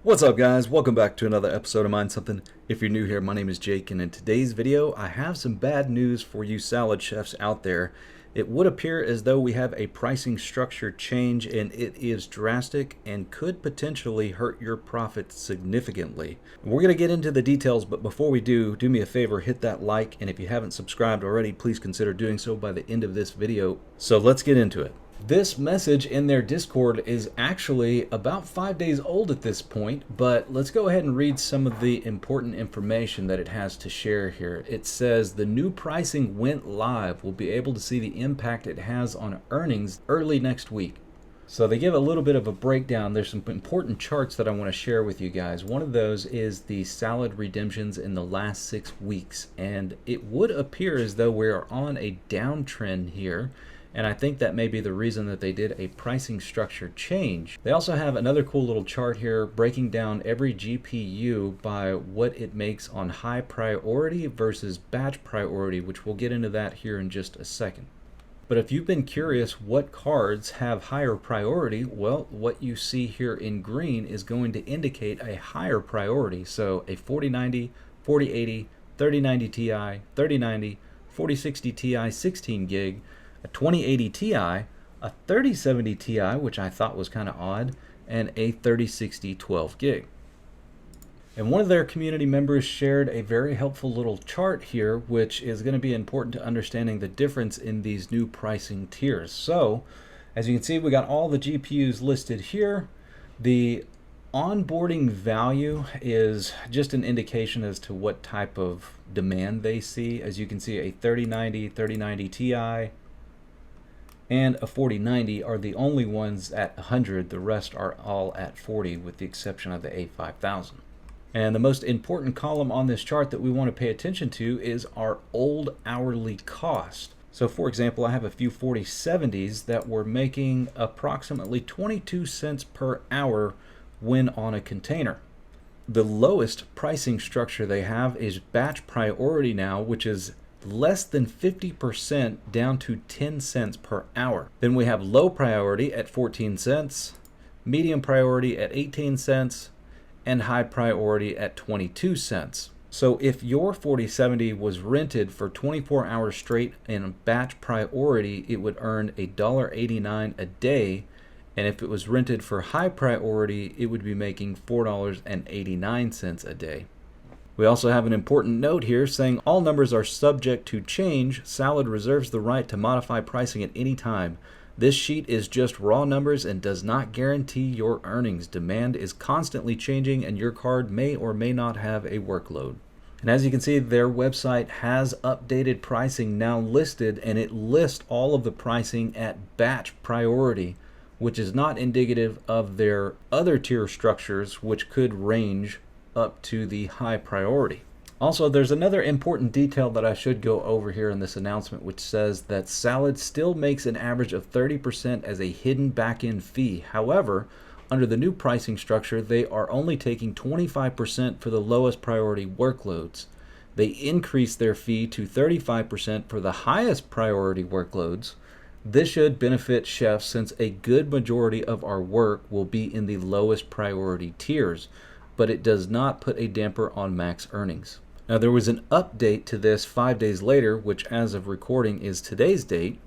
What's up, guys? Welcome back to another episode of Mind Something. If you're new here, my name is Jake, and in today's video I have some bad news for you salad chefs out there. It would appear as though we have a pricing structure change, and it is drastic and could potentially hurt your profits significantly. We're going to get into the details, but before we do me a favor, hit that like, and if you haven't subscribed already, please consider doing so by the end of this video. So let's get into it. This message in their Discord is actually about 5 days old at this point, but let's go ahead and read some of the important information that it has to share here. It says the new pricing went live. We'll be able to see the impact it has on earnings early next week. So they give a little bit of a breakdown. There's some important charts that I want to share with you guys. One of those is the salad redemptions in the last 6 weeks, and it would appear as though we're on a downtrend here. And I think that may be the reason that they did a pricing structure change. They also have another cool little chart here breaking down every GPU by what it makes on high priority versus batch priority, which we'll get into that here in just a second. But if you've been curious what cards have higher priority, well, what you see here in green is going to indicate a higher priority. So a 4090, 4080, 3090 Ti, 3090, 4060 Ti 16 gig, a 2080 Ti, a 3070 Ti, which I thought was kind of odd, and a 3060 12 gig. And one of their community members shared a very helpful little chart here, which is going to be important to understanding the difference in these new pricing tiers. So, as you can see, we got all the GPUs listed here. The onboarding value is just an indication as to what type of demand they see. As you can see, a 3090, 3090 Ti, and a 4090 are the only ones at 100. The rest are all at 40 with the exception of the A5000. And the most important column on this chart that we want to pay attention to is our old hourly cost. So for example, I have a few 4070s that were making approximately 22 cents per hour when on a container. The lowest pricing structure they have is batch priority now, which is less than 50% down to 10 cents per hour. Then we have low priority at 14 cents, medium priority at 18 cents, and high priority at 22 cents. So if your 4070 was rented for 24 hours straight in batch priority, it would earn $1.89 a day, and if it was rented for high priority, it would be making $4.89 a day. We also have an important note here saying all numbers are subject to change. Salad reserves the right to modify pricing at any time. This sheet is just raw numbers and does not guarantee your earnings. Demand is constantly changing and your card may or may not have a workload. And as you can see, their website has updated pricing now listed, and it lists all of the pricing at batch priority, which is not indicative of their other tier structures, which could range up to the high priority. Also, there's another important detail that I should go over here in this announcement, which says that Salad still makes an average of 30% as a hidden back-end fee. However, under the new pricing structure, they are only taking 25% for the lowest priority workloads. They increase their fee to 35% for the highest priority workloads. This should benefit chefs since a good majority of our work will be in the lowest priority tiers, but it does not put a damper on max earnings. Now, there was an update to this 5 days later, which as of recording is today's date,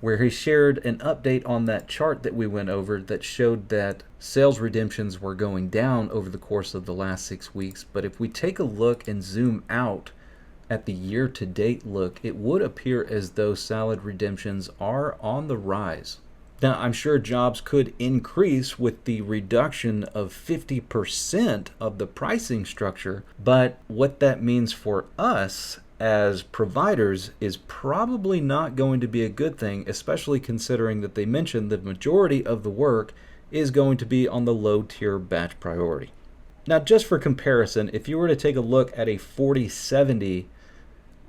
where he shared an update on that chart that we went over that showed that sales redemptions were going down over the course of the last 6 weeks. But if we take a look and zoom out at the year-to-date look, it would appear as though salad redemptions are on the rise. Now, I'm sure jobs could increase with the reduction of 50% of the pricing structure, but what that means for us as providers is probably not going to be a good thing, especially considering that they mentioned the majority of the work is going to be on the low tier batch priority. Now, just for comparison, if you were to take a look at a 4070,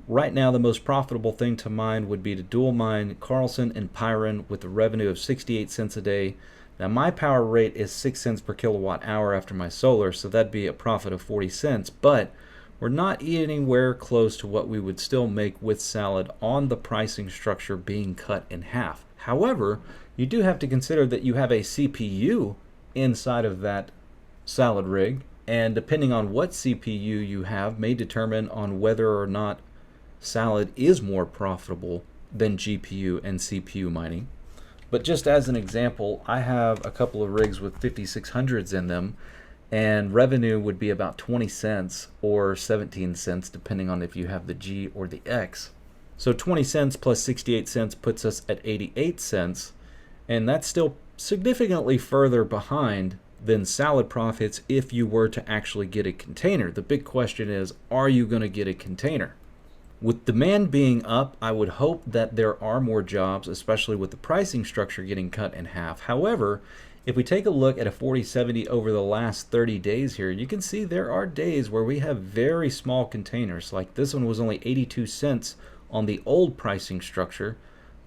right now, the most profitable thing to mine would be to dual mine Carlson and Pyron with a revenue of 68 cents a day. Now, my power rate is 6 cents per kilowatt hour after my solar, so that'd be a profit of 40 cents. But we're not anywhere close to what we would still make with Salad on the pricing structure being cut in half. However, you do have to consider that you have a CPU inside of that salad rig, and depending on what CPU you have may determine on whether or not salad is more profitable than GPU and CPU mining. But just as an example, I have a couple of rigs with 5600s in them, and revenue would be about 20 cents or 17 cents depending on if you have the G or the X. So 20 cents plus 68 cents puts us at 88 cents, and that's still significantly further behind than salad profits if you were to actually get a container. The big question is, are you going to get a container? With demand being up, I would hope that there are more jobs, especially with the pricing structure getting cut in half. However, if we take a look at a 4070 over the last 30 days here, you can see there are days where we have very small containers. Like this one was only 82 cents on the old pricing structure,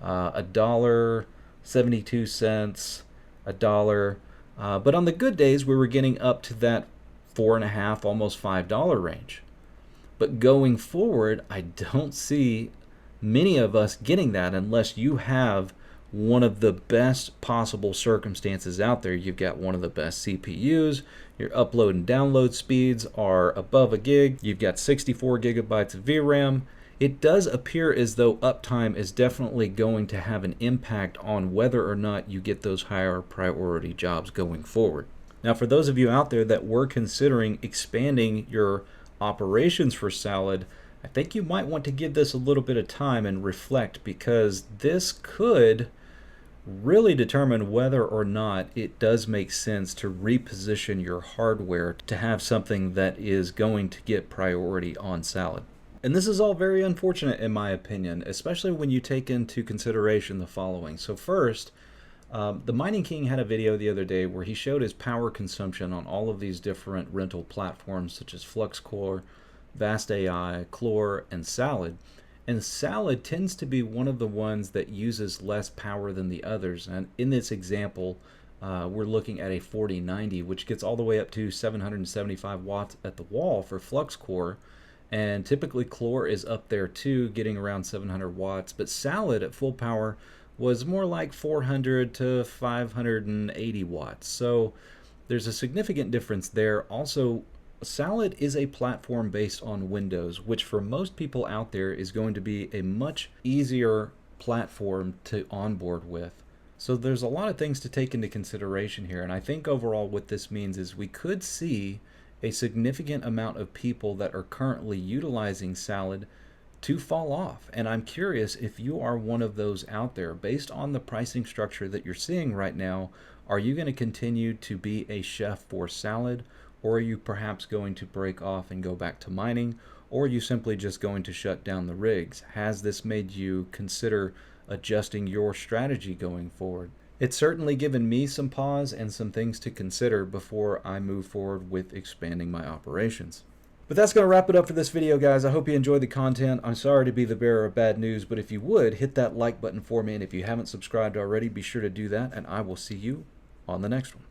$1, 72 cents, $1. But on the good days, we were getting up to that $4.50, almost $5 range. But going forward, I don't see many of us getting that unless you have one of the best possible circumstances out there. You've got one of the best CPUs, your upload and download speeds are above a gig, you've got 64 gigabytes of VRAM. It does appear as though uptime is definitely going to have an impact on whether or not you get those higher priority jobs going forward. Now, for those of you out there that were considering expanding your operations for salad, I think you might want to give this a little bit of time and reflect, because this could really determine whether or not it does make sense to reposition your hardware to have something that is going to get priority on salad. And this is all very unfortunate in my opinion, especially when you take into consideration the following. So first, the Mining King had a video the other day where he showed his power consumption on all of these different rental platforms such as FluxCore, Vast AI, Clore, and Salad. And Salad tends to be one of the ones that uses less power than the others. And in this example, we're looking at a 4090, which gets all the way up to 775 watts at the wall for FluxCore. And typically Clore is up there too, getting around 700 watts. But Salad at full power was more like 400 to 580 watts. So there's a significant difference there. Also, Salad is a platform based on Windows, which for most people out there is going to be a much easier platform to onboard with. So there's a lot of things to take into consideration here. And I think overall what this means is we could see a significant amount of people that are currently utilizing Salad to fall off. And I'm curious if you are one of those out there. Based on the pricing structure that you're seeing right now, are you going to continue to be a chef for Salad, or are you perhaps going to break off and go back to mining, or are you simply just going to shut down the rigs? Has this made you consider adjusting your strategy going forward? It's certainly given me some pause and some things to consider before I move forward with expanding my operations. But that's going to wrap it up for this video, guys. I hope you enjoyed the content. I'm sorry to be the bearer of bad news, but if you would, hit that like button for me. And if you haven't subscribed already, be sure to do that, and I will see you on the next one.